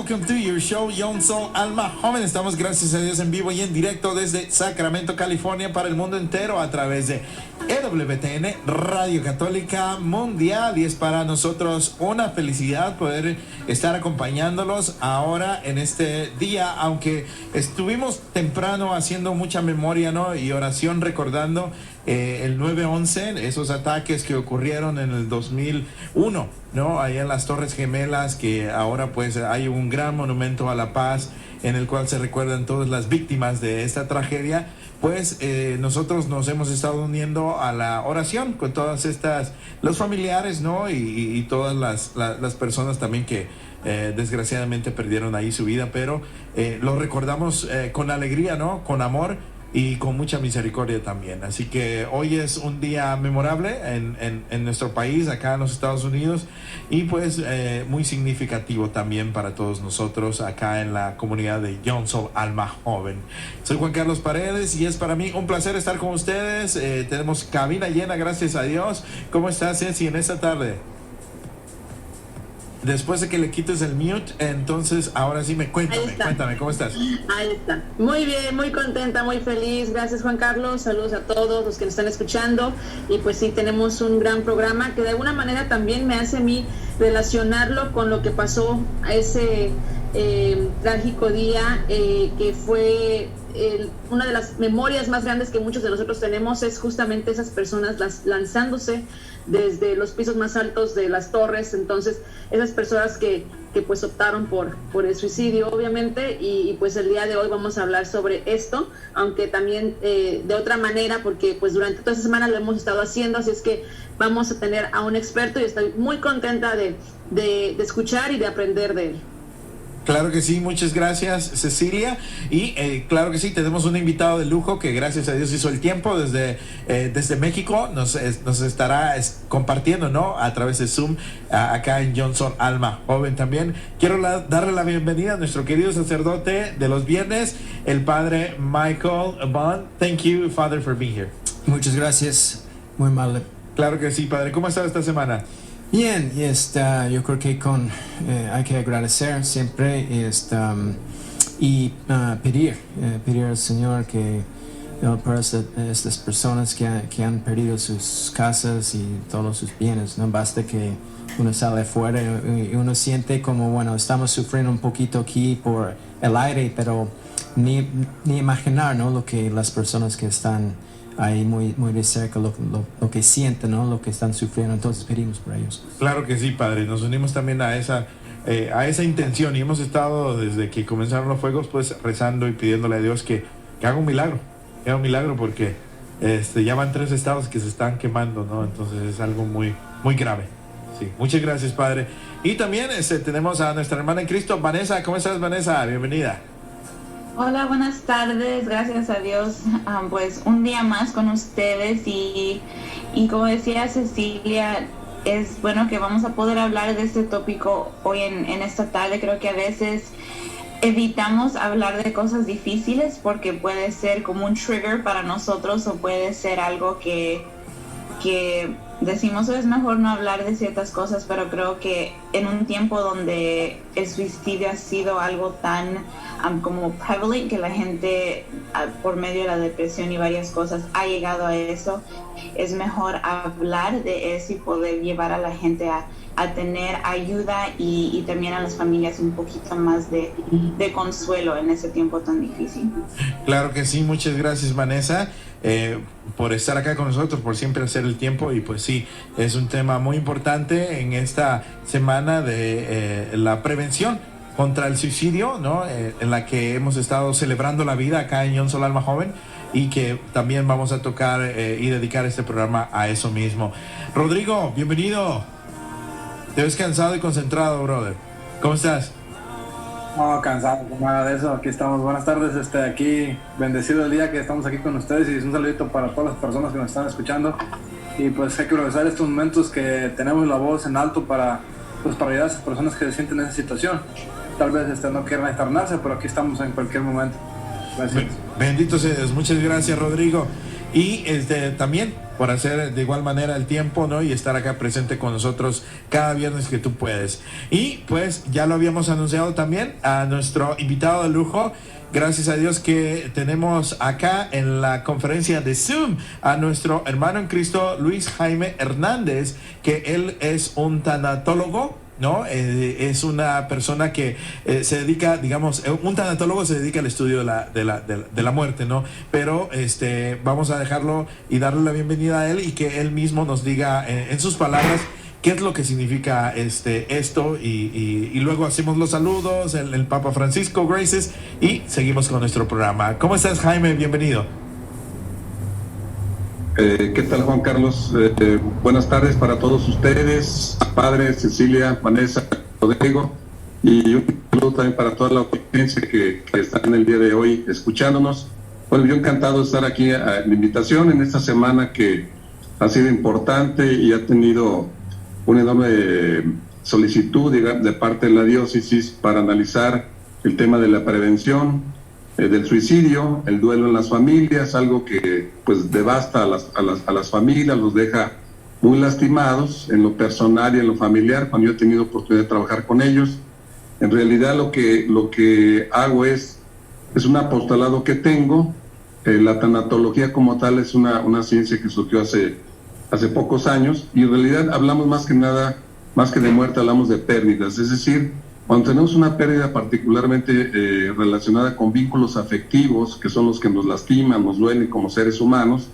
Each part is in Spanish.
welcome to your show, Young Soul Alma Joven. Estamos, gracias a Dios, en vivo y en directo desde Sacramento, California, para el mundo entero a través de EWTN, Radio Católica Mundial. Y es para nosotros una felicidad poder estar acompañándolos ahora en este día, aunque estuvimos temprano haciendo mucha memoria, ¿no? Y oración recordando el 9/11, esos ataques que ocurrieron en el 2001, ¿no? Ahí en las Torres Gemelas, que ahora pues hay un gran monumento a la paz en el cual se recuerdan todas las víctimas de esta tragedia. Pues nosotros nos hemos estado uniendo a la oración con todas estas, los familiares, ¿no? Y todas las personas también que desgraciadamente perdieron ahí su vida, pero lo recordamos con alegría, ¿no? Con amor y con mucha misericordia también. Así que hoy es un día memorable en nuestro país, acá en los Estados Unidos, y pues muy significativo también para todos nosotros acá en la comunidad de Young Soul Alma Joven. Soy Juan Carlos Paredes y es para mí un placer estar con ustedes. Tenemos cabina llena, gracias a Dios. ¿Cómo estás, Ceci, en esta tarde? Después de que le quites el mute, entonces ahora sí cuéntame, ¿cómo estás? Ahí está. Muy bien, muy contenta, muy feliz. Gracias, Juan Carlos. Saludos a todos los que nos están escuchando. Y pues sí, tenemos un gran programa que de alguna manera también me hace a mí relacionarlo con lo que pasó a ese trágico día, que fue una de las memorias más grandes que muchos de nosotros tenemos, es justamente esas personas lanzándose desde los pisos más altos de las torres. Entonces esas personas que pues optaron por el suicidio, obviamente, y pues el día de hoy vamos a hablar sobre esto, aunque también de otra manera, porque pues durante toda esta semana lo hemos estado haciendo, así es que vamos a tener a un experto y estoy muy contenta de escuchar y de aprender de él. Claro que sí, muchas gracias, Cecilia. Y claro que sí, tenemos un invitado de lujo que gracias a Dios hizo el tiempo desde México. Nos estará compartiendo, ¿no? A través de Zoom, acá en Young Soul Alma Joven también. Quiero darle la bienvenida a nuestro querido sacerdote de los viernes, el padre Michael Bond. Thank you, Father, for being here. Muchas gracias, muy amable. Claro que sí, padre. ¿Cómo ha estado esta semana? Bien, yo creo que hay que agradecer siempre y pedir al Señor que para estas personas que han perdido sus casas y todos sus bienes. No basta que uno sale afuera y uno siente como, bueno, estamos sufriendo un poquito aquí por el aire, pero ni imaginar, ¿no? Lo que las personas que están ahí muy de cerca, lo que sienten, ¿no? Lo que están sufriendo. Entonces pedimos por ellos. Claro que sí, padre. Nos unimos también a esa intención, y hemos estado desde que comenzaron los fuegos pues rezando y pidiéndole a Dios que haga un milagro, porque ya van 3 estados que se están quemando, ¿no? Entonces es algo muy, muy grave. Sí, muchas gracias, padre. Y también tenemos a nuestra hermana en Cristo, Vanessa. ¿Cómo estás, Vanessa? Bienvenida. Hola, buenas tardes, gracias a Dios, pues un día más con ustedes y como decía Cecilia, es bueno que vamos a poder hablar de este tópico hoy en esta tarde. Creo que a veces evitamos hablar de cosas difíciles porque puede ser como un trigger para nosotros o puede ser algo que decimos es mejor no hablar de ciertas cosas, pero creo que en un tiempo donde el suicidio ha sido algo tan como prevalent, que la gente por medio de la depresión y varias cosas ha llegado a eso, es mejor hablar de eso y poder llevar a la gente a tener ayuda y también a las familias un poquito más de consuelo en ese tiempo tan difícil. Claro que sí, muchas gracias, Vanessa, por estar acá con nosotros, por siempre hacer el tiempo. Y pues sí, es un tema muy importante en esta semana de la prevención contra el suicidio, ¿no? En la que hemos estado celebrando la vida acá en Young Soul Alma Joven, y que también vamos a tocar y dedicar este programa a eso mismo. Rodrigo, bienvenido. Te ves cansado y concentrado, brother. ¿Cómo estás? No, cansado, nada de eso. Aquí estamos. Buenas tardes, aquí bendecido el día que estamos aquí con ustedes, y un saludito para todas las personas que nos están escuchando. Y pues hay que aprovechar estos momentos que tenemos la voz en alto para ayudar a esas personas que se sienten en esa situación. Tal vez no quieran internarse, pero aquí estamos en cualquier momento. Gracias. Bendito seas, muchas gracias, Rodrigo. y también por hacer de igual manera el tiempo, ¿no? Y estar acá presente con nosotros cada viernes que tú puedes. Y pues ya lo habíamos anunciado también a nuestro invitado de lujo. Gracias a Dios que tenemos acá en la conferencia de Zoom a nuestro hermano en Cristo, Luis Jaime Hernández, que él es un tanatólogo, ¿no? Es una persona que se dedica, digamos, un tanatólogo se dedica al estudio de la muerte, ¿no? Pero vamos a dejarlo y darle la bienvenida a él y que él mismo nos diga en sus palabras qué es lo que significa esto y luego hacemos los saludos, el Papa Francisco, Graces, y seguimos con nuestro programa. ¿Cómo estás, Jaime? Bienvenido. ¿Qué tal, Juan Carlos? Buenas tardes para todos ustedes, padre, Cecilia, Vanessa, Rodrigo, y un saludo también para toda la audiencia que está en el día de hoy escuchándonos. Bueno, yo encantado de estar aquí en la invitación en esta semana que ha sido importante y ha tenido una enorme solicitud de parte de la diócesis para analizar el tema de la prevención del suicidio, el duelo en las familias, algo que pues devasta a las familias, los deja muy lastimados en lo personal y en lo familiar. Cuando yo he tenido oportunidad de trabajar con ellos, en realidad lo que hago es un apostolado que tengo. La tanatología como tal es una ciencia que surgió hace pocos años, y en realidad hablamos más que nada, más que de muerte, hablamos de pérdidas. Es decir, cuando tenemos una pérdida particularmente relacionada con vínculos afectivos, que son los que nos lastiman, nos duelen como seres humanos,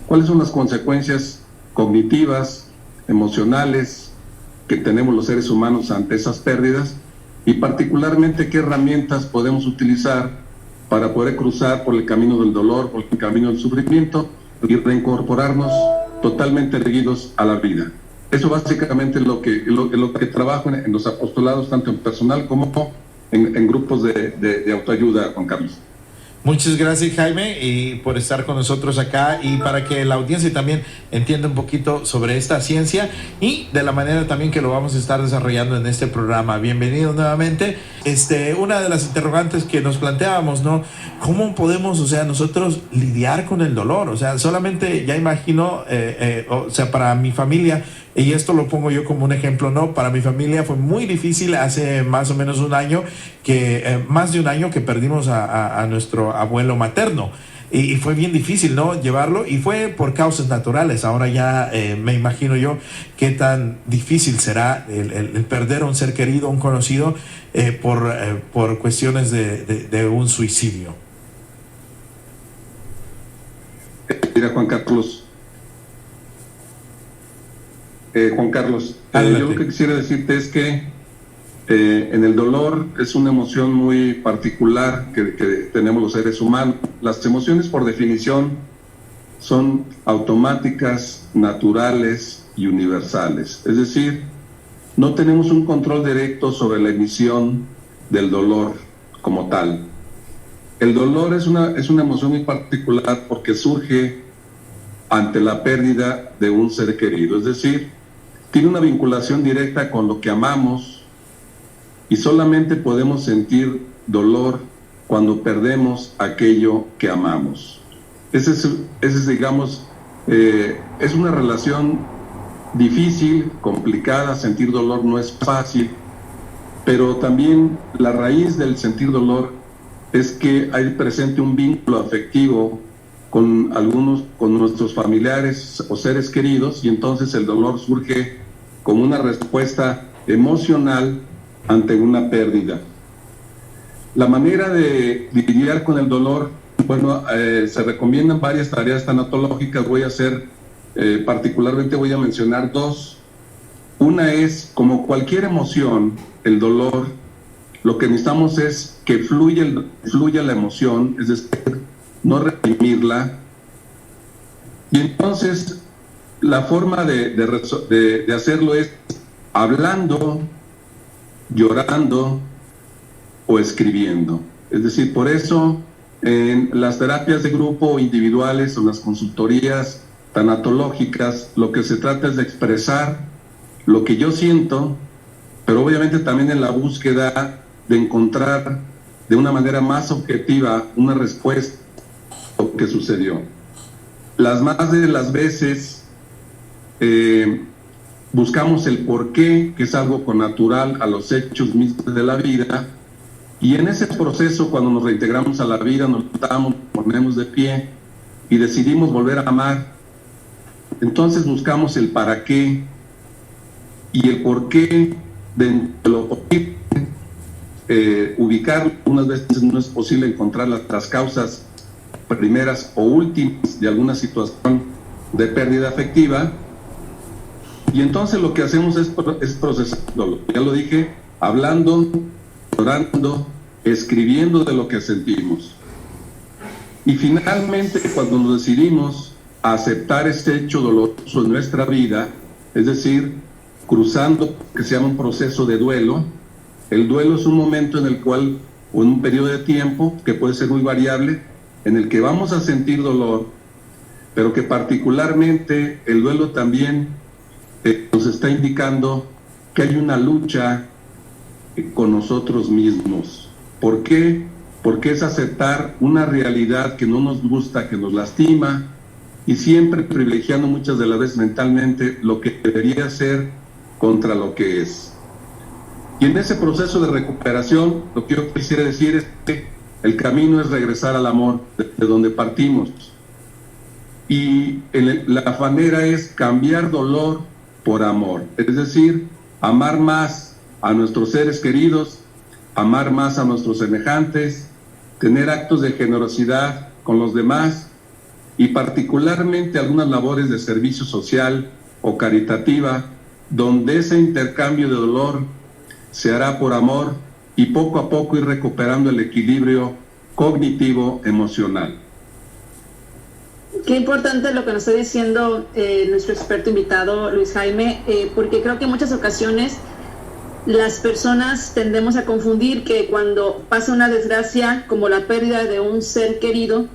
¿cuáles son las consecuencias cognitivas, emocionales que tenemos los seres humanos ante esas pérdidas? Y particularmente, ¿qué herramientas podemos utilizar para poder cruzar por el camino del dolor, por el camino del sufrimiento y reincorporarnos totalmente erguidos a la vida? Eso básicamente es lo que trabajo en los apostolados, tanto en personal como en grupos de autoayuda, Juan Carlos. Muchas gracias, Jaime, y por estar con nosotros acá, y para que la audiencia también entienda un poquito sobre esta ciencia y de la manera también que lo vamos a estar desarrollando en este programa. Bienvenido nuevamente. Una de las interrogantes que nos planteábamos, ¿no? ¿Cómo podemos, nosotros lidiar con el dolor? Solamente ya imagino, para mi familia, y esto lo pongo yo como un ejemplo, ¿no? Para mi familia fue muy difícil hace más o menos más de un año que perdimos a nuestro abuelo materno. Y fue bien difícil, ¿no? Llevarlo, y fue por causas naturales. Ahora ya me imagino yo qué tan difícil será el perder a un ser querido, un conocido, por cuestiones de un suicidio. Mira, Juan Carlos, yo lo que quisiera decirte es que en el dolor es una emoción muy particular que tenemos los seres humanos. Las emociones, por definición, son automáticas, naturales y universales. Es decir, no tenemos un control directo sobre la emisión del dolor como tal. El dolor es una emoción muy particular porque surge ante la pérdida de un ser querido. Es decir, tiene una vinculación directa con lo que amamos, y solamente podemos sentir dolor cuando perdemos aquello que amamos. Ese es, digamos, es una relación difícil, complicada. Sentir dolor no es fácil, pero también la raíz del sentir dolor es que hay presente un vínculo afectivo con nuestros familiares o seres queridos, y entonces el dolor surge como una respuesta emocional ante una pérdida. La manera de lidiar con el dolor, se recomiendan varias tareas tanatológicas. Particularmente voy a mencionar dos. Una es, como cualquier emoción, el dolor, lo que necesitamos es que fluya la emoción, es decir, no reprimirla. Y entonces la forma de hacerlo es hablando, llorando o escribiendo. Es decir, por eso en las terapias de grupo individuales o las consultorías tanatológicas, lo que se trata es de expresar lo que yo siento, pero obviamente también en la búsqueda de encontrar de una manera más objetiva una respuesta a lo que sucedió. las más de las veces buscamos el porqué, que es algo connatural a los hechos mismos de la vida, y en ese proceso, cuando nos reintegramos a la vida, nos levantamos, nos ponemos de pie y decidimos volver a amar, entonces buscamos el para qué y el por qué de lo posible. Ubicar, unas veces no es posible encontrar las causas primeras o últimas de alguna situación de pérdida afectiva, y entonces lo que hacemos es procesarlo, ya lo dije, hablando, llorando, escribiendo de lo que sentimos, y finalmente cuando nos decidimos a aceptar este hecho doloroso en nuestra vida, es decir, cruzando que se llama un proceso de duelo. El duelo es un momento en el cual, o en un periodo de tiempo que puede ser muy variable, en el que vamos a sentir dolor, pero que particularmente el duelo también nos está indicando que hay una lucha con nosotros mismos. ¿Por qué? Porque es aceptar una realidad que no nos gusta, que nos lastima, y siempre privilegiando muchas de las veces mentalmente lo que debería ser contra lo que es. Y en ese proceso de recuperación, lo que yo quisiera decir es que el camino es regresar al amor, de donde partimos. Y la manera es cambiar dolor por amor, es decir, amar más a nuestros seres queridos, amar más a nuestros semejantes, tener actos de generosidad con los demás, y particularmente algunas labores de servicio social o caritativa, donde ese intercambio de dolor se hará por amor, y poco a poco ir recuperando el equilibrio cognitivo emocional. Qué importante lo que nos está diciendo nuestro experto invitado, Luis Jaime, porque creo que en muchas ocasiones las personas tendemos a confundir que cuando pasa una desgracia como la pérdida de un ser querido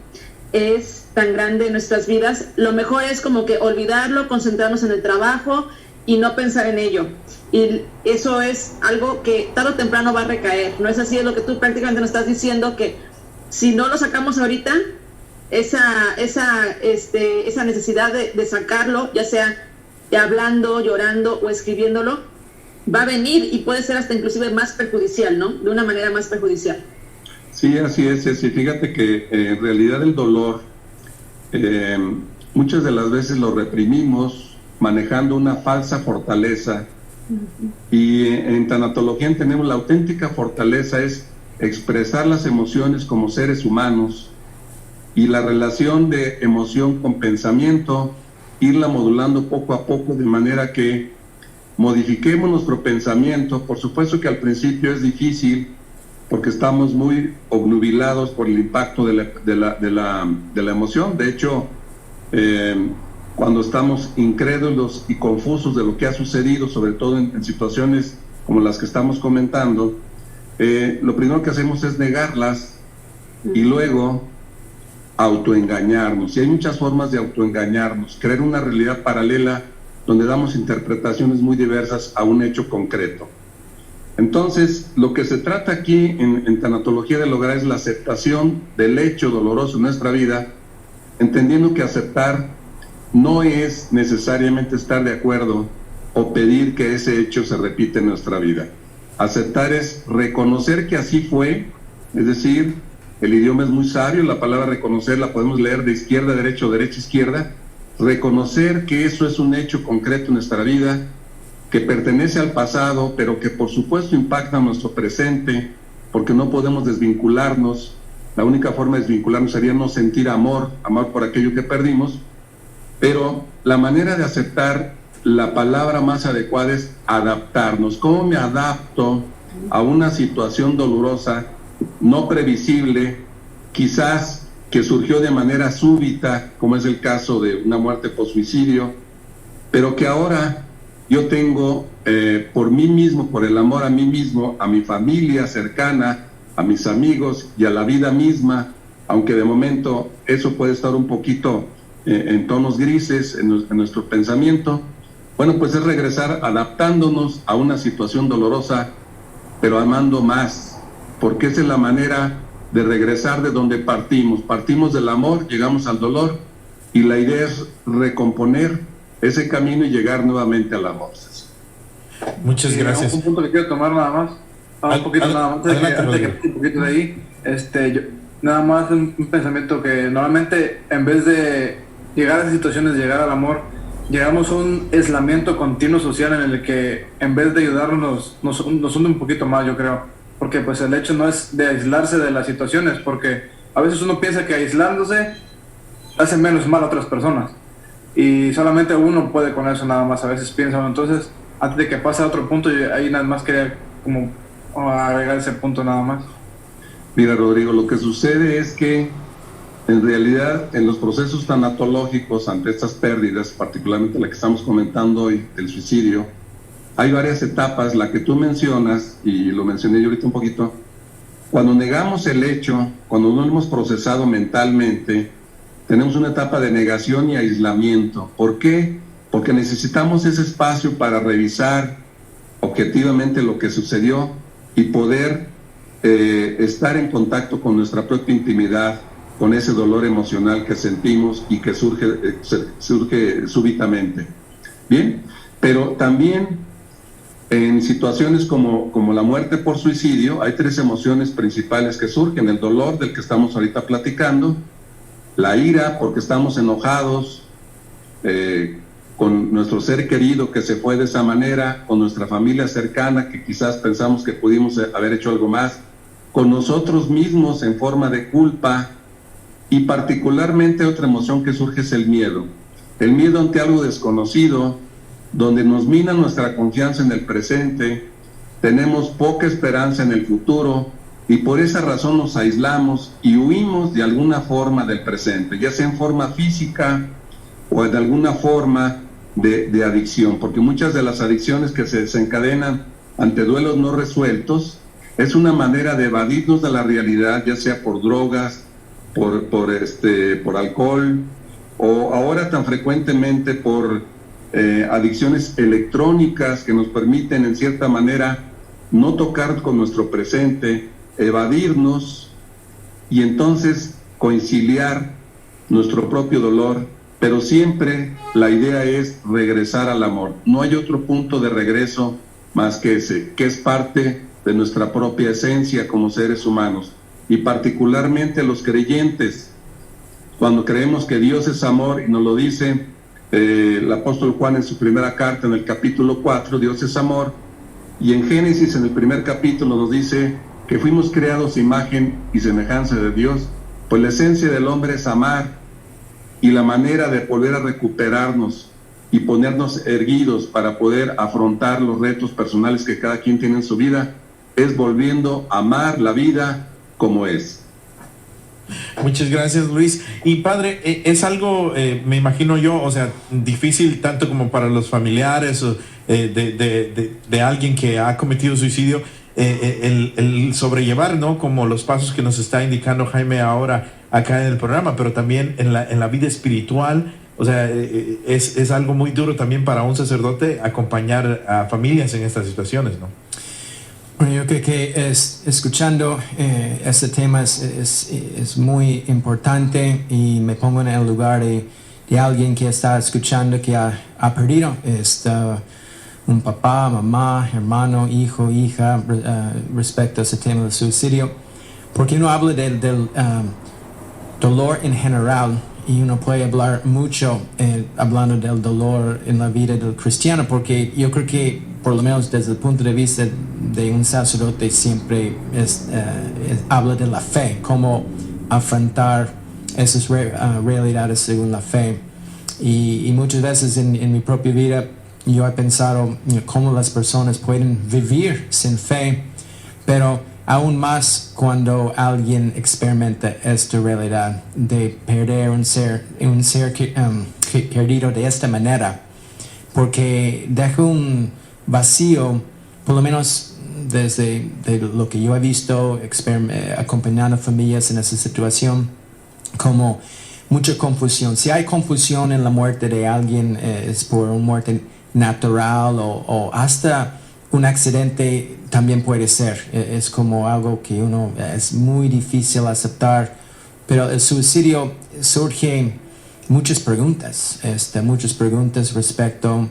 es tan grande en nuestras vidas, lo mejor es como que olvidarlo, concentrarnos en el trabajo y no pensar en ello. Y eso es algo que tarde o temprano va a recaer. ¿No es así? Es lo que tú prácticamente nos estás diciendo, que si no lo sacamos ahorita, esa necesidad de sacarlo, ya sea hablando, llorando o escribiéndolo, va a venir y puede ser hasta inclusive más perjudicial, ¿no? De una manera más perjudicial. Sí, así es. Sí, fíjate que en realidad el dolor muchas de las veces lo reprimimos manejando una falsa fortaleza. Y en tanatología entendemos la auténtica fortaleza es expresar las emociones como seres humanos, y la relación de emoción con pensamiento, irla modulando poco a poco de manera que modifiquemos nuestro pensamiento. Por supuesto que al principio es difícil porque estamos muy obnubilados por el impacto de la emoción. De hecho, cuando estamos incrédulos y confusos de lo que ha sucedido, sobre todo en situaciones como las que estamos comentando, lo primero que hacemos es negarlas y luego autoengañarnos. Y hay muchas formas de autoengañarnos, crear una realidad paralela donde damos interpretaciones muy diversas a un hecho concreto. Entonces, lo que se trata aquí en tanatología de lograr es la aceptación del hecho doloroso en nuestra vida, entendiendo que aceptar no es necesariamente estar de acuerdo o pedir que ese hecho se repita en nuestra vida. Aceptar es reconocer que así fue, es decir, el idioma es muy sabio, la palabra reconocer la podemos leer de izquierda a derecha o derecha a izquierda. Reconocer que eso es un hecho concreto en nuestra vida, que pertenece al pasado, pero que por supuesto impacta nuestro presente, porque no podemos desvincularnos. La única forma de desvincularnos sería no sentir amor por aquello que perdimos, pero la manera de aceptar, la palabra más adecuada es adaptarnos. ¿Cómo me adapto a una situación dolorosa, no previsible, quizás que surgió de manera súbita, como es el caso de una muerte por suicidio, pero que ahora yo tengo por mí mismo, por el amor a mí mismo, a mi familia cercana, a mis amigos y a la vida misma, aunque de momento eso puede estar un poquito en tonos grises en nuestro pensamiento? Bueno, pues es regresar adaptándonos a una situación dolorosa, pero amando más, porque esa es la manera de regresar de donde partimos. Partimos del amor, llegamos al dolor, y la idea es recomponer ese camino y llegar nuevamente al amor. Muchas gracias. Un punto que quiero tomar nada más, un poquito nada más, antes de que un poquito de ahí, nada más un pensamiento que normalmente en vez de llegar a esas situaciones, llegar al amor, llegamos a un aislamiento continuo social en el que en vez de ayudarnos nos hunde un poquito más, yo creo, porque pues el hecho no es de aislarse de las situaciones, porque a veces uno piensa que aislándose hace menos mal a otras personas y solamente uno puede con eso nada más, a veces piensa uno. Entonces, antes de que pase a otro punto, yo ahí nada más quería como agregar ese punto nada más. Mira, Rodrigo, lo que sucede es que en realidad en los procesos tanatológicos ante estas pérdidas, particularmente la que estamos comentando hoy, el suicidio, hay varias etapas. La que tú mencionas, y lo mencioné yo ahorita un poquito, cuando negamos el hecho, cuando no lo hemos procesado mentalmente, tenemos una etapa de negación y aislamiento. ¿Por qué? Porque necesitamos ese espacio para revisar objetivamente lo que sucedió y poder estar en contacto con nuestra propia intimidad, con ese dolor emocional que sentimos y que surge súbitamente. Bien, pero también en situaciones como la muerte por suicidio, hay 3 emociones principales que surgen: el dolor del que estamos ahorita platicando, la ira porque estamos enojados con nuestro ser querido que se fue de esa manera, con nuestra familia cercana que quizás pensamos que pudimos haber hecho algo más, con nosotros mismos en forma de culpa, y particularmente otra emoción que surge es el miedo ante algo desconocido, donde nos mina nuestra confianza en el presente, tenemos poca esperanza en el futuro y por esa razón nos aislamos y huimos de alguna forma del presente, ya sea en forma física o de alguna forma de adicción, porque muchas de las adicciones que se desencadenan ante duelos no resueltos es una manera de evadirnos de la realidad, ya sea por drogas, por alcohol, o ahora tan frecuentemente por adicciones electrónicas que nos permiten en cierta manera no tocar con nuestro presente, evadirnos y entonces conciliar nuestro propio dolor, pero siempre la idea es regresar al amor. No hay otro punto de regreso más que ese, que es parte de nuestra propia esencia como seres humanos, y particularmente los creyentes, cuando creemos que Dios es amor, y nos lo dice el apóstol Juan en su primera carta en el capítulo 4, Dios es amor, y en Génesis en el primer capítulo nos dice que fuimos creados a imagen y semejanza de Dios, pues la esencia del hombre es amar, y la manera de volver a recuperarnos y ponernos erguidos para poder afrontar los retos personales que cada quien tiene en su vida es volviendo a amar la vida como es. Muchas gracias, Luis. Y padre, es algo, me imagino yo, o sea, difícil tanto como para los familiares de alguien que ha cometido suicidio, el sobrellevar, ¿no? Como los pasos que nos está indicando Jaime ahora acá en el programa, pero también en la vida espiritual. O sea, es algo muy duro también para un sacerdote acompañar a familias en estas situaciones, ¿no? Bueno, yo creo que escuchando este tema es muy importante, y me pongo en el lugar de alguien que está escuchando que ha perdido un papá, mamá, hermano, hijo, hija, respecto a ese tema del suicidio, porque uno habla del dolor en general, y uno puede hablar mucho hablando del dolor en la vida del cristiano, porque yo creo que por lo menos desde el punto de vista de un sacerdote siempre habla de la fe, cómo afrontar esas realidades según la fe, y muchas veces en mi propia vida yo he pensado cómo las personas pueden vivir sin fe, pero aún más cuando alguien experimenta esta realidad de perder un ser querido de esta manera, porque deja un vacío, por lo menos desde lo que yo he visto acompañando familias en esa situación, como mucha confusión. Si hay confusión en la muerte de alguien, es por una muerte natural o hasta un accidente también puede ser. Es como algo que es muy difícil aceptar, pero el suicidio surge muchas preguntas respecto,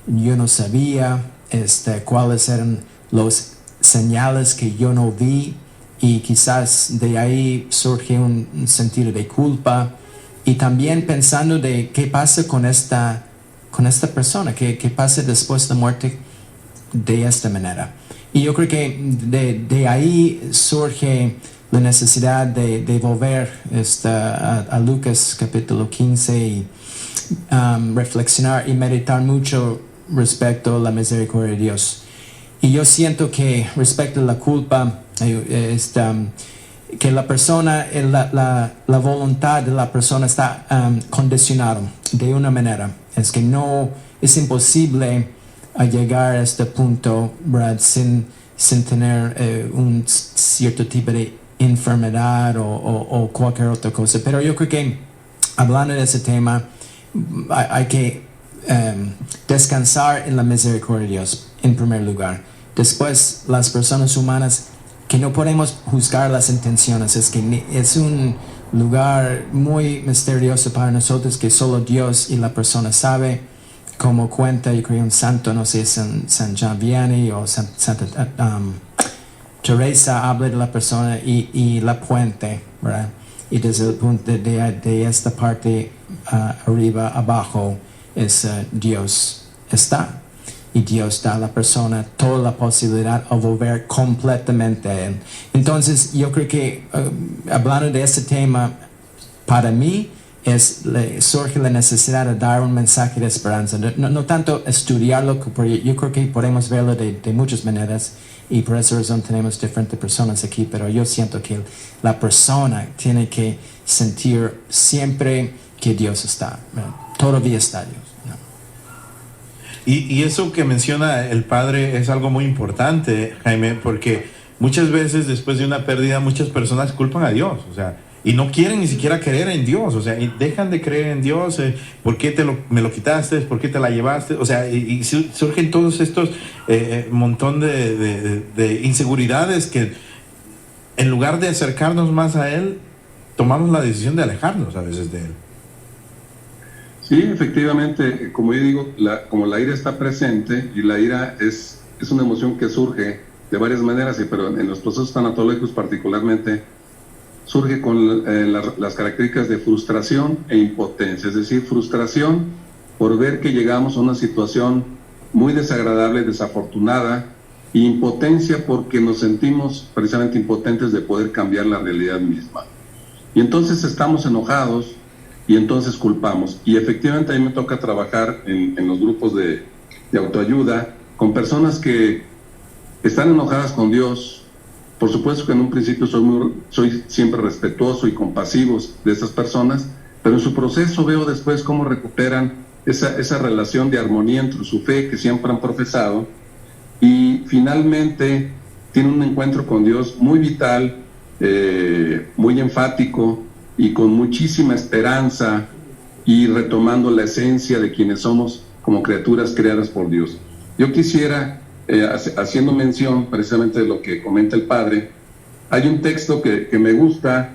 yo no sabía cuáles eran los señales que yo no vi, y quizás de ahí surge un sentido de culpa, y también pensando de qué pasa con esta persona, qué pasa después de la muerte de esta manera. Y yo creo que de ahí surge la necesidad de volver a Lucas capítulo 15 y reflexionar y meditar mucho respecto a la misericordia de Dios. Y yo siento que respecto a la culpa, que la persona, la voluntad de la persona está condicionada de una manera. Es que no es imposible llegar a este punto, ¿verdad? sin tener un cierto tipo de enfermedad o cualquier otra cosa. Pero yo creo que hablando de ese tema, hay que descansar en la misericordia de Dios en primer lugar. Después, las personas humanas, que no podemos juzgar las intenciones, es que es un lugar muy misterioso para nosotros, que solo Dios y la persona sabe. Como cuenta, yo creo, un santo, no sé, San John Vianney o Santa Teresa, habla de la persona y la puente, ¿verdad? Y desde el punto de esta parte arriba, abajo, es Dios está. Y Dios da a la persona toda la posibilidad de volver completamente a Él. Entonces, yo creo que hablando de este tema, para mí, surge la necesidad de dar un mensaje de esperanza. No tanto estudiarlo, porque yo creo que podemos verlo de muchas maneras, y por esa razón tenemos diferentes personas aquí, pero yo siento que la persona tiene que sentir siempre que Dios está, ¿verdad? Todavía está Dios, ¿no? Y eso que menciona el padre es algo muy importante, Jaime, porque muchas veces después de una pérdida muchas personas culpan a Dios, o sea, y no quieren ni siquiera creer en Dios, o sea, y dejan de creer en Dios. ¿Por qué me lo quitaste? ¿Por qué te la llevaste? O sea, y surgen todos estos montón de inseguridades que en lugar de acercarnos más a Él, tomamos la decisión de alejarnos a veces de Él. Sí, efectivamente, como yo digo, como la ira está presente, y la ira es una emoción que surge de varias maneras, pero en los procesos tanatológicos particularmente, surge con las características de frustración e impotencia. Es decir, frustración por ver que llegamos a una situación muy desagradable, desafortunada, e impotencia porque nos sentimos precisamente impotentes de poder cambiar la realidad misma. Y entonces estamos enojados y entonces culpamos. Y efectivamente a mí me toca trabajar en los grupos de autoayuda con personas que están enojadas con Dios. Por supuesto que en un principio soy siempre respetuoso y compasivo de esas personas, pero en su proceso veo después cómo recuperan esa relación de armonía entre su fe que siempre han profesado, y finalmente tienen un encuentro con Dios muy vital, muy enfático y con muchísima esperanza, y retomando la esencia de quienes somos como criaturas creadas por Dios. Yo quisiera, haciendo mención precisamente de lo que comenta el padre, hay un texto que me gusta,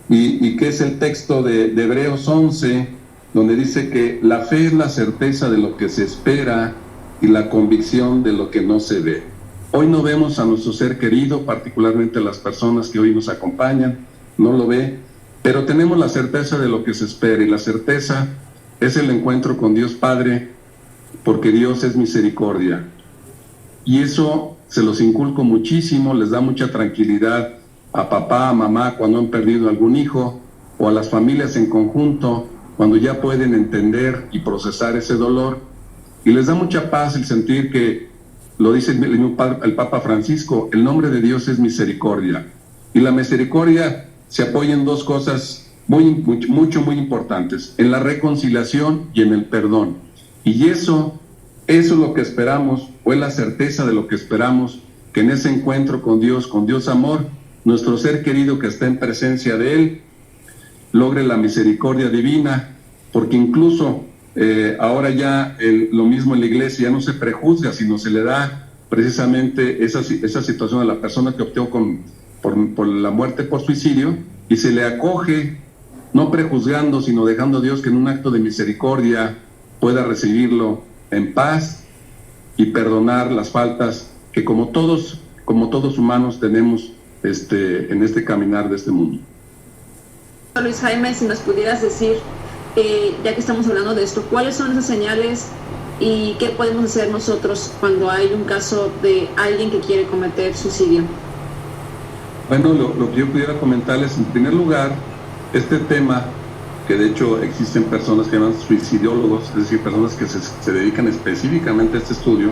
y que es el texto de Hebreos 11, donde dice que la fe es la certeza de lo que se espera y la convicción de lo que no se ve. Hoy no vemos a nuestro ser querido, particularmente las personas que hoy nos acompañan, no lo ve, pero tenemos la certeza de lo que se espera, y la certeza es el encuentro con Dios Padre, porque Dios es misericordia. Y eso se los inculco muchísimo, les da mucha tranquilidad a papá, a mamá cuando han perdido algún hijo, o a las familias en conjunto cuando ya pueden entender y procesar ese dolor, y les da mucha paz el sentir que, lo dice el Papa Francisco, el nombre de Dios es misericordia, y la misericordia se apoya en dos cosas muy importantes, en la reconciliación y en el perdón. Y eso es lo que esperamos, o es la certeza de lo que esperamos, que en ese encuentro con Dios amor, nuestro ser querido que está en presencia de Él, logre la misericordia divina, porque incluso ahora ya lo mismo en la iglesia, ya no se prejuzga, sino se le da precisamente esa situación a la persona que optó por la muerte por suicidio, y se le acoge no prejuzgando, sino dejando a Dios que en un acto de misericordia pueda recibirlo en paz y perdonar las faltas que como todos humanos tenemos en este caminar de este mundo. Luis Jaime, si nos pudieras decir, ya que estamos hablando de esto, ¿cuáles son esas señales y qué podemos hacer nosotros cuando hay un caso de alguien que quiere cometer suicidio? Bueno, lo que yo pudiera comentarles, en primer lugar, este tema, que de hecho existen personas que llaman suicidólogos, es decir, personas que se dedican específicamente a este estudio,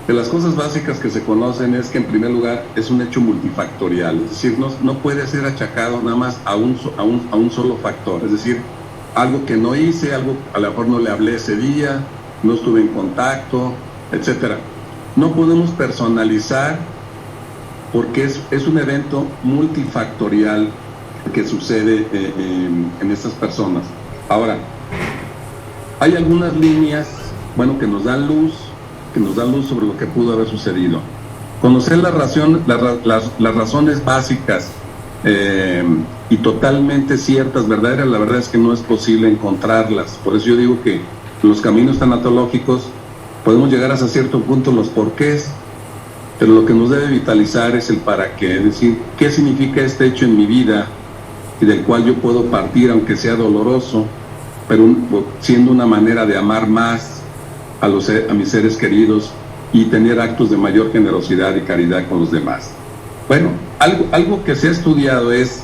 de las cosas básicas que se conocen es que en primer lugar es un hecho multifactorial, es decir, no puede ser achacado nada más a un solo factor, es decir, algo que no hice, algo a lo mejor no le hablé ese día, no estuve en contacto, etcétera. No podemos personalizar porque es un evento multifactorial que sucede en estas personas. Ahora, hay algunas líneas, bueno, que nos dan luz sobre lo que pudo haber sucedido. Conocer las razones básicas y totalmente ciertas, verdaderas, la verdad es que no es posible encontrarlas. Por eso yo digo que en los caminos tanatológicos podemos llegar hasta cierto punto los porqués, pero lo que nos debe vitalizar es el para qué, es decir, qué significa este hecho en mi vida y del cual yo puedo partir, aunque sea doloroso, pero siendo una manera de amar más a mis seres queridos y tener actos de mayor generosidad y caridad con los demás. Bueno, algo que se ha estudiado es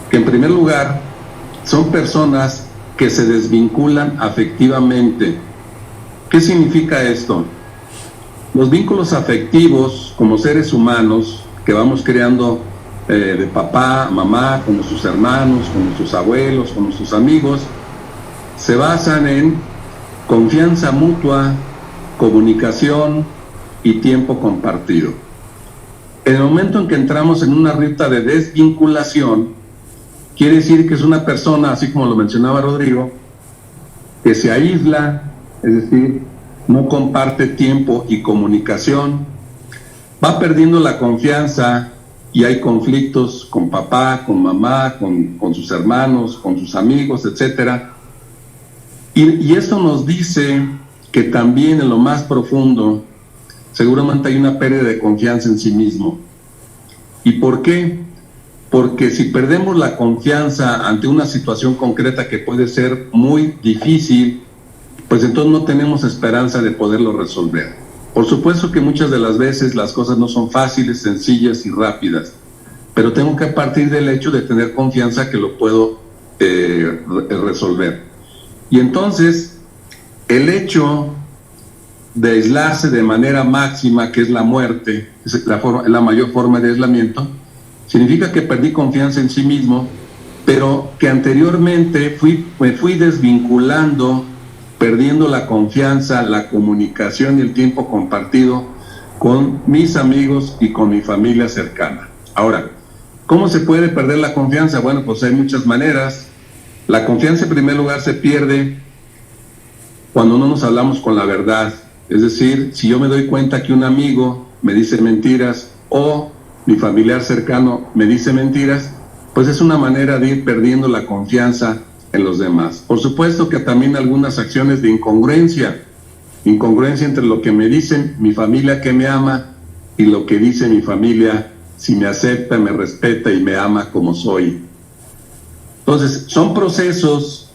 que en primer lugar son personas que se desvinculan afectivamente. ¿Qué significa esto? Los vínculos afectivos como seres humanos que vamos creando de papá, mamá, con nuestros hermanos, con nuestros abuelos, con nuestros amigos, se basan en confianza mutua, comunicación y tiempo compartido. En el momento en que entramos en una ruta de desvinculación, quiere decir que es una persona, así como lo mencionaba Rodrigo, que se aísla, es decir, no comparte tiempo y comunicación, va perdiendo la confianza y hay conflictos con papá, con mamá, con sus hermanos, con sus amigos, etcétera. Y esto nos dice que también en lo más profundo seguramente hay una pérdida de confianza en sí mismo. ¿Y por qué? Porque si perdemos la confianza ante una situación concreta que puede ser muy difícil, pues entonces no tenemos esperanza de poderlo resolver. Por supuesto que muchas de las veces las cosas no son fáciles, sencillas y rápidas, pero tengo que partir del hecho de tener confianza que lo puedo resolver. Y entonces, el hecho de aislarse de manera máxima, que es la muerte, es la mayor forma de aislamiento, significa que perdí confianza en sí mismo, pero que anteriormente me fui desvinculando, perdiendo la confianza, la comunicación y el tiempo compartido con mis amigos y con mi familia cercana. Ahora, ¿cómo se puede perder la confianza? Bueno, pues hay muchas maneras. La confianza en primer lugar se pierde cuando no nos hablamos con la verdad. Es decir, si yo me doy cuenta que un amigo me dice mentiras o mi familiar cercano me dice mentiras, pues es una manera de ir perdiendo la confianza en los demás. Por supuesto que también algunas acciones de incongruencia entre lo que me dicen mi familia que me ama y lo que dice mi familia si me acepta, me respeta y me ama como soy. Entonces, son procesos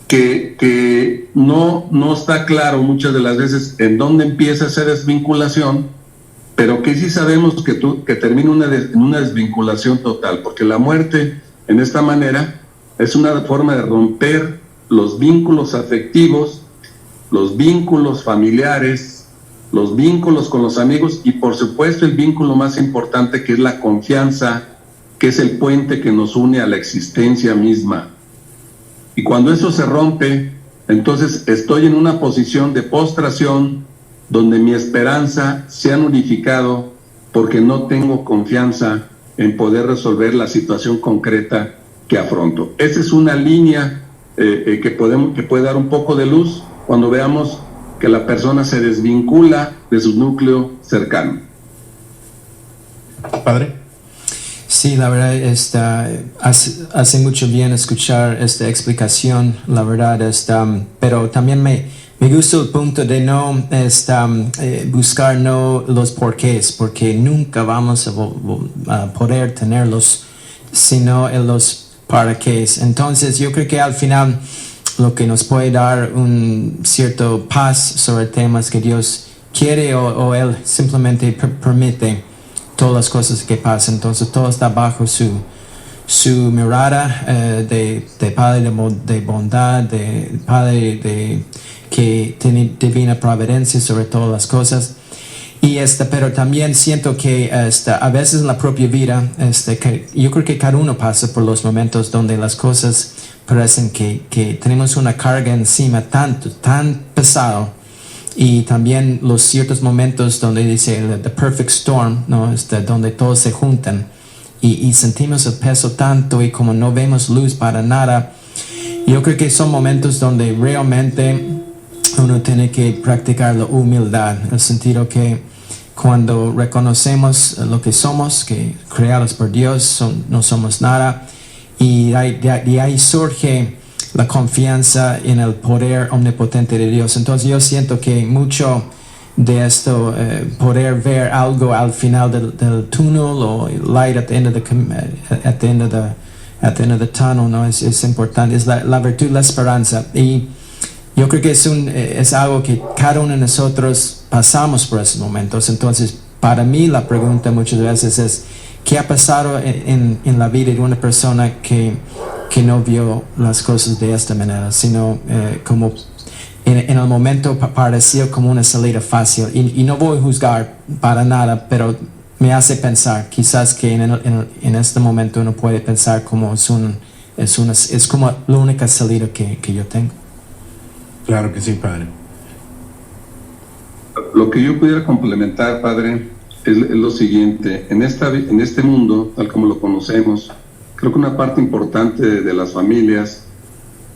que no está claro muchas de las veces en dónde empieza esa desvinculación, pero que sí sabemos que termina en una desvinculación total, porque la muerte, en esta manera, es una forma de romper los vínculos afectivos, los vínculos familiares, los vínculos con los amigos y, por supuesto, el vínculo más importante, que es la confianza, que es el puente que nos une a la existencia misma. Y cuando eso se rompe, entonces estoy en una posición de postración donde mi esperanza se ha nulificado porque no tengo confianza en poder resolver la situación concreta que afronto. Esa es una línea que puede dar un poco de luz cuando veamos que la persona se desvincula de su núcleo cercano. Padre. Sí, la verdad, hace mucho bien escuchar esta explicación, la verdad, pero también me gusta el punto de no buscar no los porqués, porque nunca vamos a poder tenerlos, sino en los para qué. Entonces, yo creo que al final lo que nos puede dar un cierto paz sobre temas que Dios quiere o Él simplemente permite todas las cosas que pasan. Entonces todo está bajo su mirada de Padre de bondad, de Padre que tiene divina providencia sobre todas las cosas. Y pero también siento que a veces en la propia vida, yo creo que cada uno pasa por los momentos donde las cosas parecen que tenemos una carga encima tan pesado, y también los ciertos momentos donde dice the perfect storm, ¿no? Donde todos se juntan y sentimos el peso tanto y como no vemos luz para nada. Yo creo que son momentos donde realmente uno tiene que practicar la humildad, en el sentido que cuando reconocemos lo que somos, que creados por Dios, no somos nada, y de ahí surge la confianza en el poder omnipotente de Dios. Entonces yo siento que mucho de esto, poder ver algo al final del túnel, o light at the end of the tunnel, ¿no? Es importante, es la virtud, la esperanza. Y yo creo que es algo que cada uno de nosotros pasamos por esos momentos. Entonces, para mí la pregunta muchas veces es, ¿qué ha pasado en la vida de una persona que no vio las cosas de esta manera, sino como en el momento pareció como una salida fácil? Y no voy a juzgar para nada, pero me hace pensar, quizás que en este momento uno puede pensar como es como la única salida que yo tengo. Claro que sí, Padre. Lo que yo pudiera complementar, Padre, es lo siguiente. En este mundo, tal como lo conocemos, creo que una parte importante de las familias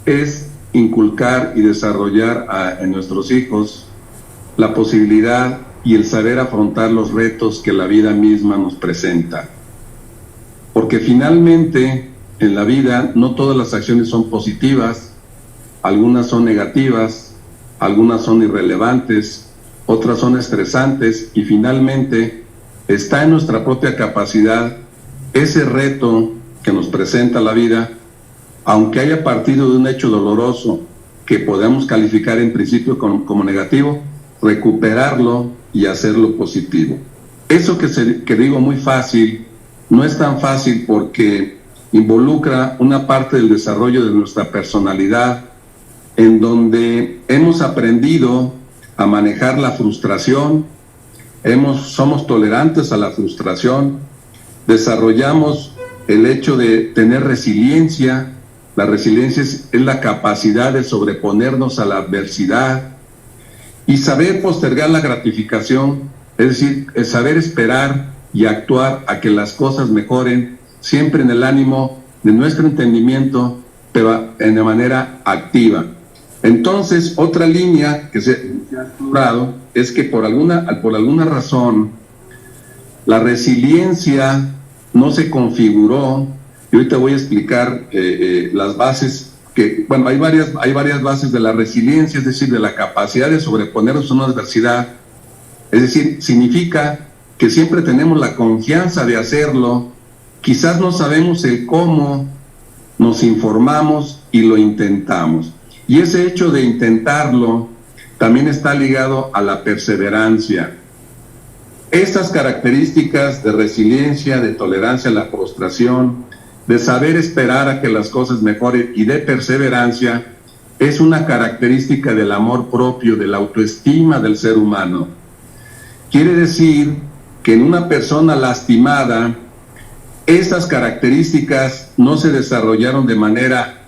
es inculcar y desarrollar en nuestros hijos la posibilidad y el saber afrontar los retos que la vida misma nos presenta. Porque finalmente en la vida no todas las acciones son positivas, algunas son negativas, algunas son irrelevantes, otras son estresantes, y finalmente está en nuestra propia capacidad ese reto que nos presenta la vida, aunque haya partido de un hecho doloroso que podemos calificar en principio como negativo, recuperarlo y hacerlo positivo. Eso que digo muy fácil, no es tan fácil, porque involucra una parte del desarrollo de nuestra personalidad, en donde hemos aprendido a manejar la frustración, somos tolerantes a la frustración, desarrollamos el hecho de tener resiliencia. La resiliencia es la capacidad de sobreponernos a la adversidad y saber postergar la gratificación, es decir, el saber esperar y actuar a que las cosas mejoren, siempre en el ánimo de nuestro entendimiento, pero de manera activa. Entonces, otra línea que se ha explorado es que por alguna razón la resiliencia no se configuró, y ahorita voy a explicar las bases, hay varias bases de la resiliencia, es decir, de la capacidad de sobreponernos a una adversidad. Es decir, significa que siempre tenemos la confianza de hacerlo, quizás no sabemos el cómo, nos informamos y lo intentamos. Y ese hecho de intentarlo también está ligado a la perseverancia. Estas características de resiliencia, de tolerancia a la frustración, de saber esperar a que las cosas mejoren y de perseverancia, es una característica del amor propio, de la autoestima del ser humano. Quiere decir que en una persona lastimada, estas características no se desarrollaron de manera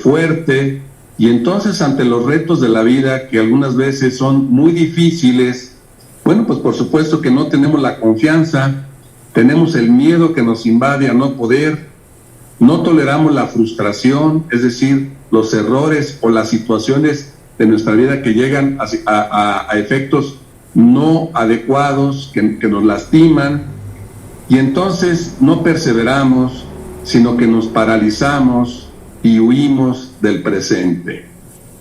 fuerte, y entonces ante los retos de la vida, que algunas veces son muy difíciles, bueno, pues por supuesto que no tenemos la confianza, tenemos el miedo que nos invade a no poder, no toleramos la frustración, es decir, los errores o las situaciones de nuestra vida que llegan a efectos no adecuados, que nos lastiman, Y entonces no perseveramos, sino que nos paralizamos y huimos del presente.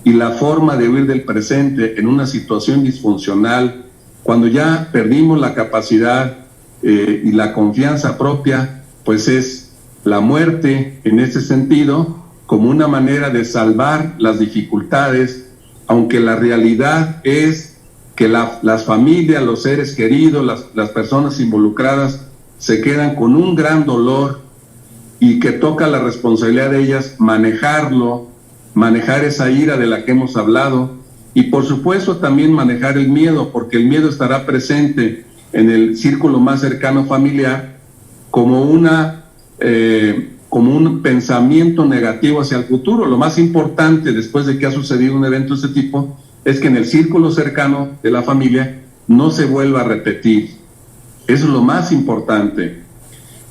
Y la forma de huir del presente en una situación disfuncional, cuando ya perdimos la capacidad y la confianza propia, pues es la muerte en ese sentido, como una manera de salvar las dificultades, aunque la realidad es que las familias, los seres queridos, las personas involucradas se quedan con un gran dolor, y que toca la responsabilidad de ellas manejar esa ira de la que hemos hablado, y por supuesto también manejar el miedo, porque el miedo estará presente en el círculo más cercano familiar como un pensamiento negativo hacia el futuro. Lo más importante después de que ha sucedido un evento de este tipo es que en el círculo cercano de la familia no se vuelva a repetir. Eso es lo más importante.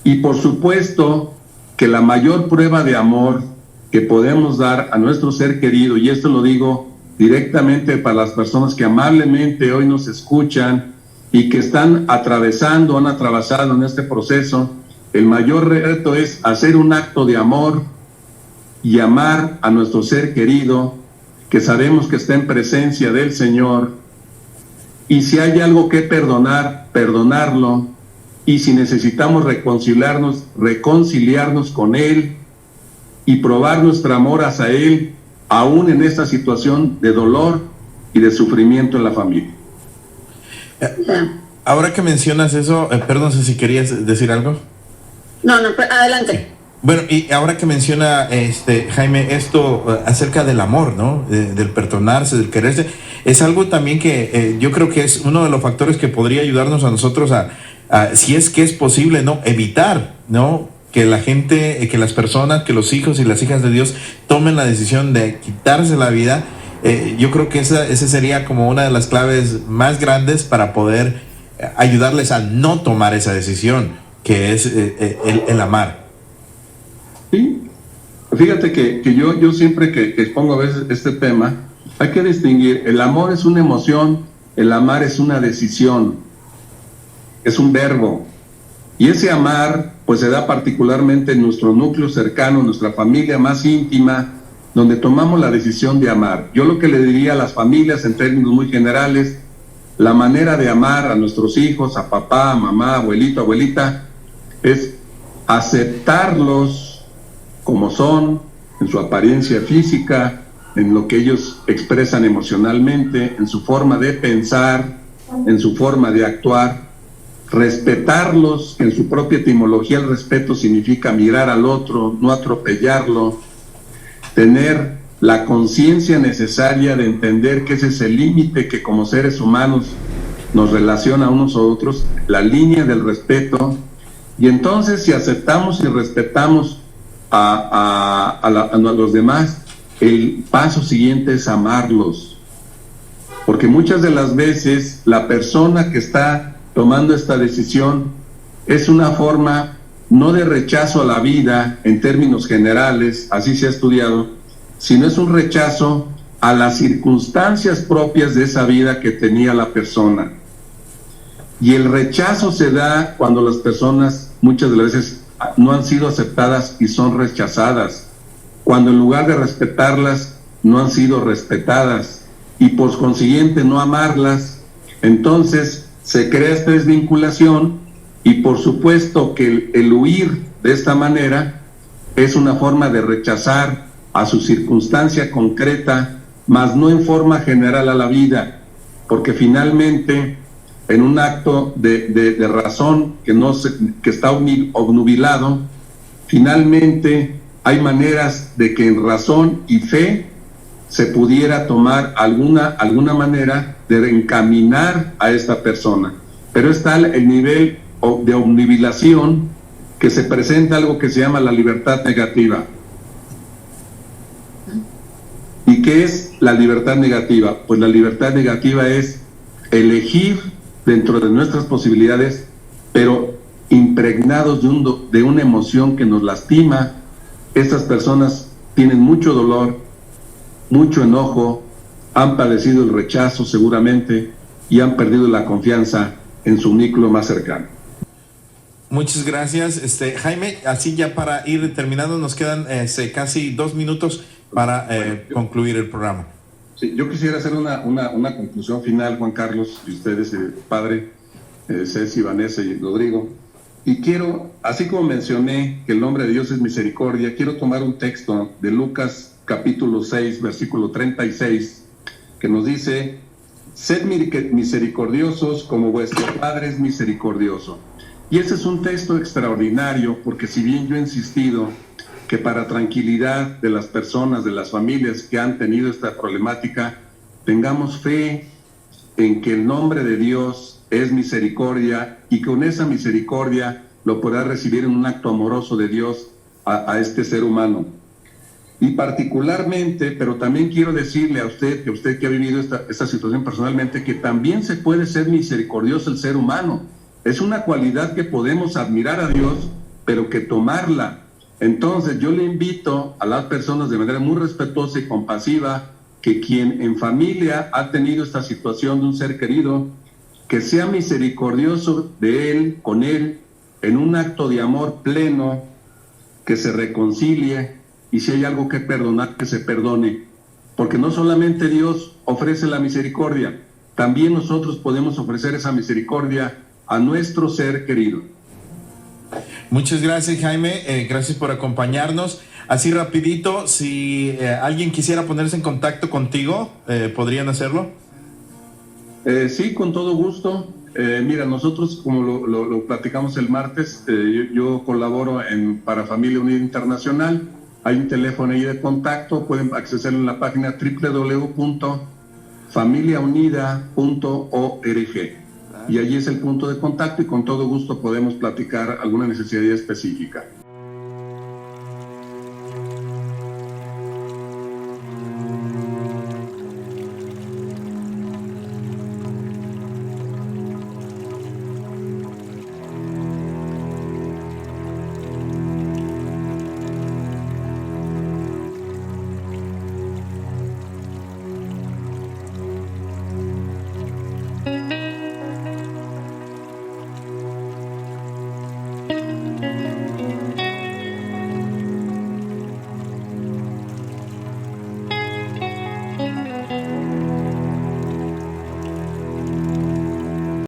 Y por supuesto que la mayor prueba de amor que podemos dar a nuestro ser querido, y esto lo digo directamente para las personas que amablemente hoy nos escuchan y que están han atravesado en este proceso, el mayor reto es hacer un acto de amor y amar a nuestro ser querido, que sabemos que está en presencia del Señor, y si hay algo que perdonar, perdonarlo, y si necesitamos reconciliarnos con Él y probar nuestro amor hacia Él, aún en esta situación de dolor y de sufrimiento en la familia. Ahora que mencionas eso, perdón, si querías decir algo. No, adelante. Bueno, y ahora que menciona Jaime esto acerca del amor, ¿no? Del perdonarse, del quererse, es algo también que yo creo que es uno de los factores que podría ayudarnos a nosotros a si es que es posible, ¿no? Evitar, ¿no? Que la gente, que las personas, que los hijos y las hijas de Dios tomen la decisión de quitarse la vida. Yo creo que esa sería como una de las claves más grandes para poder ayudarles a no tomar esa decisión, que es el amar. Sí, fíjate que yo siempre que expongo a veces este tema, hay que distinguir, el amor es una emoción, el amar es una decisión, es un verbo, y ese amar pues se da particularmente en nuestro núcleo cercano, nuestra familia más íntima, donde tomamos la decisión de amar. Yo lo que le diría a las familias en términos muy generales, la manera de amar a nuestros hijos, a papá, mamá, abuelito, abuelita, es aceptarlos como son, en su apariencia física, en lo que ellos expresan emocionalmente, en su forma de pensar, en su forma de actuar, respetarlos, en su propia etimología el respeto significa mirar al otro, no atropellarlo, tener la conciencia necesaria de entender que ese es el límite que como seres humanos nos relaciona unos a otros, la línea del respeto. Y entonces si aceptamos y respetamos a los demás, el paso siguiente es amarlos, porque muchas de las veces la persona que está tomando esta decisión es una forma no de rechazo a la vida en términos generales, así se ha estudiado, sino es un rechazo a las circunstancias propias de esa vida que tenía la persona. Y el rechazo se da cuando las personas muchas de las veces no han sido aceptadas y son rechazadas, cuando en lugar de respetarlas no han sido respetadas y por consiguiente no amarlas. Entonces se crea esta desvinculación y por supuesto que el huir de esta manera es una forma de rechazar a su circunstancia concreta, mas no en forma general a la vida, porque finalmente en un acto de razón que está obnubilado, finalmente hay maneras de que en razón y fe se pudiera tomar alguna manera de encaminar a esta persona. Pero está el nivel de obnubilación que se presenta algo que se llama la libertad negativa. ¿Y qué es la libertad negativa? Pues la libertad negativa es elegir dentro de nuestras posibilidades, pero impregnados de una emoción que nos lastima. Estas personas tienen mucho dolor, mucho enojo, han padecido el rechazo seguramente y han perdido la confianza en su núcleo más cercano. Muchas gracias, Jaime. Así ya para ir terminando, nos quedan casi 2 minutos para concluir el programa. Sí, yo quisiera hacer una conclusión final, Juan Carlos, y ustedes, padre, Ceci, Vanessa y Rodrigo. Y quiero, así como mencioné que el nombre de Dios es misericordia, quiero tomar un texto de Lucas capítulo 6, versículo 36, que nos dice: sed misericordiosos como vuestro Padre es misericordioso. Y ese es un texto extraordinario, porque si bien yo he insistido que para tranquilidad de las personas, de las familias que han tenido esta problemática, tengamos fe en que el nombre de Dios es misericordia y con esa misericordia lo podrá recibir en un acto amoroso de Dios a este ser humano. Y particularmente, pero también quiero decirle a usted que ha vivido esta situación personalmente, que también se puede ser misericordioso el ser humano. Es una cualidad que podemos admirar a Dios, pero que tomarla. Entonces yo le invito a las personas de manera muy respetuosa y compasiva, que quien en familia ha tenido esta situación de un ser querido, que sea misericordioso de él, con él, en un acto de amor pleno, que se reconcilie, y si hay algo que perdonar, que se perdone. Porque no solamente Dios ofrece la misericordia, también nosotros podemos ofrecer esa misericordia a nuestro ser querido. Muchas gracias, Jaime, gracias por acompañarnos. Así rapidito, si alguien quisiera ponerse en contacto contigo, ¿podrían hacerlo? Sí, con todo gusto. Mira, nosotros, como lo platicamos el martes, yo colaboro para Familia Unida Internacional. Hay un teléfono ahí de contacto, pueden acceder en la página www.familiaunida.org. Y allí es el punto de contacto y con todo gusto podemos platicar alguna necesidad específica.